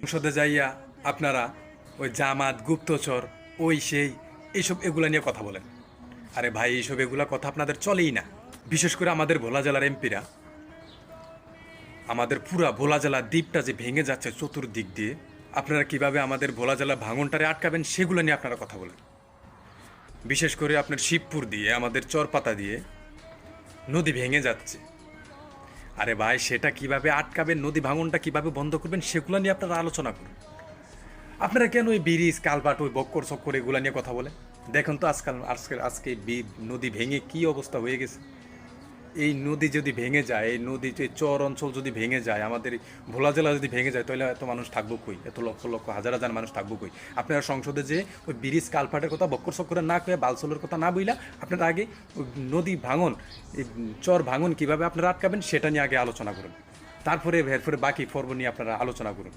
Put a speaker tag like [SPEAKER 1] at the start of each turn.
[SPEAKER 1] সংসদে যাইয়া আপনারা ওই জামাত গুপ্তচর ওই সেই এইসব এগুলা নিয়ে কথা বলেন। আরে ভাই, এইসব এগুলা কথা আপনাদের চলেই না। বিশেষ করে আমাদের ভোলা জেলার এমপিরা, আমাদের পুরা ভোলা জেলার দ্বীপটা যে ভেঙে যাচ্ছে চতুর্দিক দিয়ে, আপনারা কিভাবে আমাদের ভোলা জেলা ভাঙনটারে আটকাবেন সেগুলো নিয়ে আপনারা কথা বলেন। বিশেষ করে আপনার শিবপুর দিয়ে, আমাদের চরপাতা দিয়ে নদী ভেঙে যাচ্ছে। আরে ভাই, সেটা কিভাবে আটকাবেন, নদী ভাঙনটা কিভাবে বন্ধ করবেন সেগুলো নিয়ে আপনারা আলোচনা করুন। আপনারা কেন ওই ব্রিজ কালভার্ট ওই বক্কর চক্কর এগুলো নিয়ে কথা বলেন? দেখুন তো আজকাল আজকে আজকে নদী ভেঙে কি অবস্থা হয়ে গেছে। এই নদী যদি ভেঙে যায়, এই নদী এই চর অঞ্চল যদি ভেঙে যায়, আমাদের ভোলা জেলা যদি ভেঙে যায়, তাহলে এত মানুষ থাকবো কই? এত লক্ষ লক্ষ হাজার হাজার মানুষ থাকবো কই? আপনারা সংসদে যে ওই ব্রিজ কালভার্টের কথা বক্কর চক্করের না কয়ে বালসলের কথা না বইলা আপনারা আগে ওই নদী ভাঙন, এই চর ভাঙন কীভাবে আপনারা আটকাবেন সেটা নিয়ে আগে আলোচনা করুন। তারপরে এরপরে বাকি পর্ব নিয়ে আপনারা আলোচনা করুন।